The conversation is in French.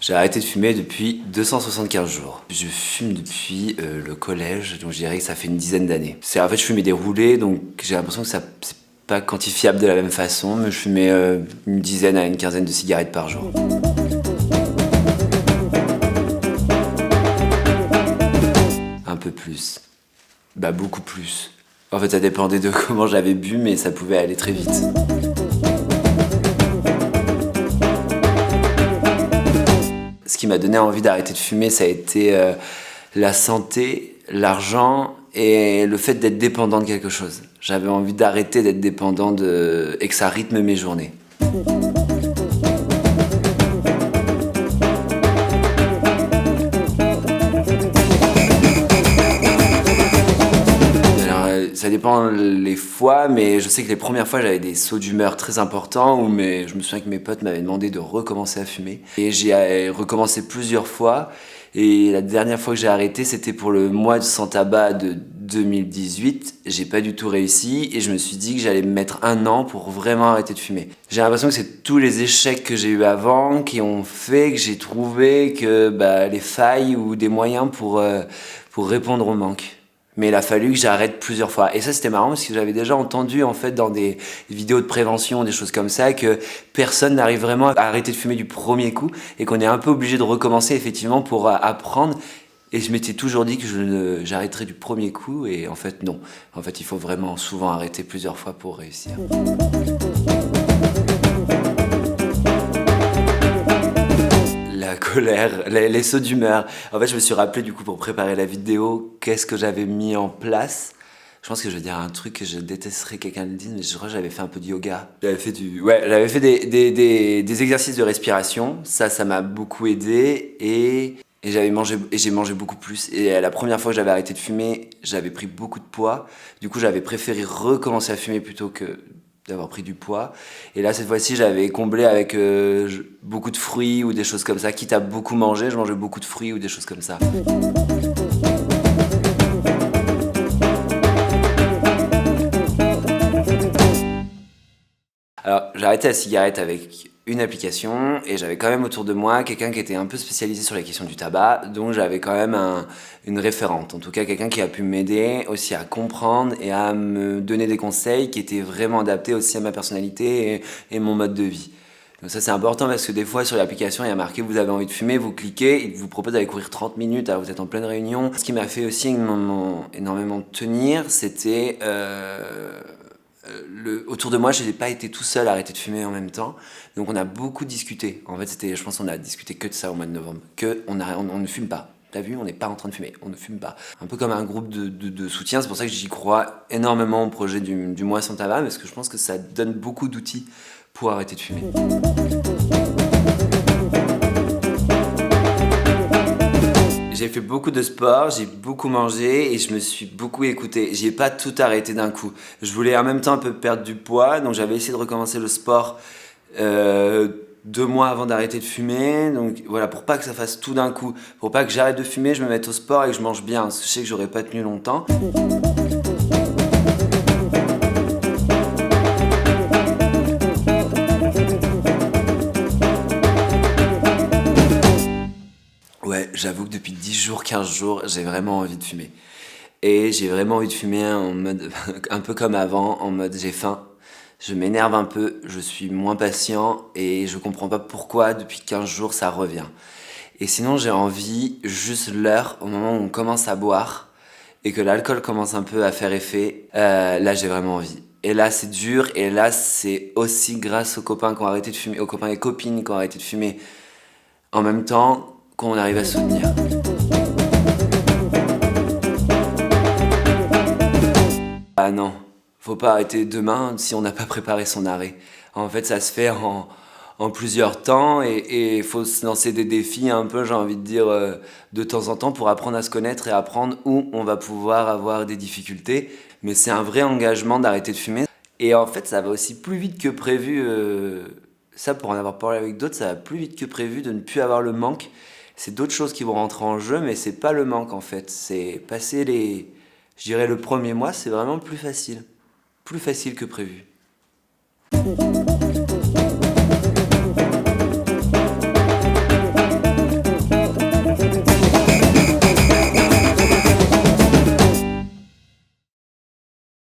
J'ai arrêté de fumer depuis 275 jours. Je fume depuis le collège, donc je dirais que ça fait une dizaine d'années. En fait, je fumais des roulés, donc j'ai l'impression que c'est pas quantifiable de la même façon, mais je fumais une dizaine à une quinzaine de cigarettes par jour. Un peu plus. Bah beaucoup plus. En fait, ça dépendait de comment j'avais bu, mais ça pouvait aller très vite. Ce qui m'a donné envie d'arrêter de fumer, ça a été la santé, l'argent et le fait d'être dépendant de quelque chose. J'avais envie d'arrêter d'être dépendant et que ça rythme mes journées. Ça dépend les fois, mais je sais que les premières fois, j'avais des sauts d'humeur très importants où je me souviens que mes potes m'avaient demandé de recommencer à fumer. Et j'ai recommencé plusieurs fois. Et la dernière fois que j'ai arrêté, c'était pour le mois de sans tabac de 2018. J'ai pas du tout réussi et je me suis dit que j'allais me mettre 1 an pour vraiment arrêter de fumer. J'ai l'impression que c'est tous les échecs que j'ai eu avant qui ont fait que j'ai trouvé que les failles ou des moyens pour répondre au manque. Mais il a fallu que j'arrête plusieurs fois. Et ça, c'était marrant parce que j'avais déjà entendu, en fait, dans des vidéos de prévention, des choses comme ça, que personne n'arrive vraiment à arrêter de fumer du premier coup et qu'on est un peu obligé de recommencer, effectivement, pour apprendre. Et je m'étais toujours dit que j'arrêterais du premier coup. Et en fait, non. En fait, il faut vraiment souvent arrêter plusieurs fois pour réussir. La colère, les sauts d'humeur. En fait, je me suis rappelé du coup pour préparer la vidéo, qu'est-ce que j'avais mis en place. Je pense que je vais dire un truc que je détesterais que quelqu'un le dise, mais je crois que j'avais fait un peu de yoga. J'avais fait des exercices de respiration. Ça m'a beaucoup aidé et j'ai mangé beaucoup plus. Et la première fois que j'avais arrêté de fumer, j'avais pris beaucoup de poids. Du coup, j'avais préféré recommencer à fumer plutôt que d'avoir pris du poids. Et là, cette fois-ci, j'avais comblé avec beaucoup de fruits ou des choses comme ça. Quitte à beaucoup manger, je mangeais beaucoup de fruits ou des choses comme ça. Alors, j'ai arrêté la cigarette avec une application et j'avais quand même autour de moi quelqu'un qui était un peu spécialisé sur la question du tabac, donc j'avais quand même une référente, en tout cas quelqu'un qui a pu m'aider aussi à comprendre et à me donner des conseils qui étaient vraiment adaptés aussi à ma personnalité et mon mode de vie. Donc ça c'est important parce que des fois sur l'application il y a marqué vous avez envie de fumer, vous cliquez, il vous propose d'aller courir 30 minutes alors vous êtes en pleine réunion. Ce qui m'a fait aussi énormément tenir, c'était autour de moi, je n'ai pas été tout seul à arrêter de fumer en même temps. Donc on a beaucoup discuté. En fait, je pense qu'on a discuté que de ça au mois de novembre. On ne fume pas. T'as vu, on n'est pas en train de fumer. On ne fume pas. Un peu comme un groupe de soutien. C'est pour ça que j'y crois énormément au projet du mois sans tabac, parce que je pense que ça donne beaucoup d'outils pour arrêter de fumer. J'ai fait beaucoup de sport, j'ai beaucoup mangé et je me suis beaucoup écouté. J'ai pas tout arrêté d'un coup. Je voulais en même temps un peu perdre du poids, donc j'avais essayé de recommencer le sport 2 mois avant d'arrêter de fumer. Donc voilà, pour pas que ça fasse tout d'un coup, pour pas que j'arrête de fumer, je me mette au sport et que je mange bien. Parce que je sais que j'aurais pas tenu longtemps. Ouais, j'avoue que depuis 10 jours, 15 jours, j'ai vraiment envie de fumer. Et j'ai vraiment envie de fumer en mode un peu comme avant, en mode j'ai faim, je m'énerve un peu, je suis moins patient et je comprends pas pourquoi depuis 15 jours ça revient. Et sinon j'ai envie, juste l'heure, au moment où on commence à boire et que l'alcool commence un peu à faire effet, là j'ai vraiment envie. Et là c'est dur et là c'est aussi grâce aux copains qui ont arrêté de fumer, aux copains et copines qui ont arrêté de fumer en même temps qu'on arrive à soutenir. Ah non, faut pas arrêter demain si on n'a pas préparé son arrêt. En fait, ça se fait en plusieurs temps et faut se lancer des défis un peu, j'ai envie de dire, de temps en temps pour apprendre à se connaître et apprendre où on va pouvoir avoir des difficultés. Mais c'est un vrai engagement d'arrêter de fumer. Et en fait, ça va aussi plus vite que prévu. Ça, pour en avoir parlé avec d'autres, ça va plus vite que prévu de ne plus avoir le manque. c'est d'autres choses qui vont rentrer en jeu, mais c'est pas le manque en fait. C'est je dirais le premier mois, c'est vraiment plus facile que prévu.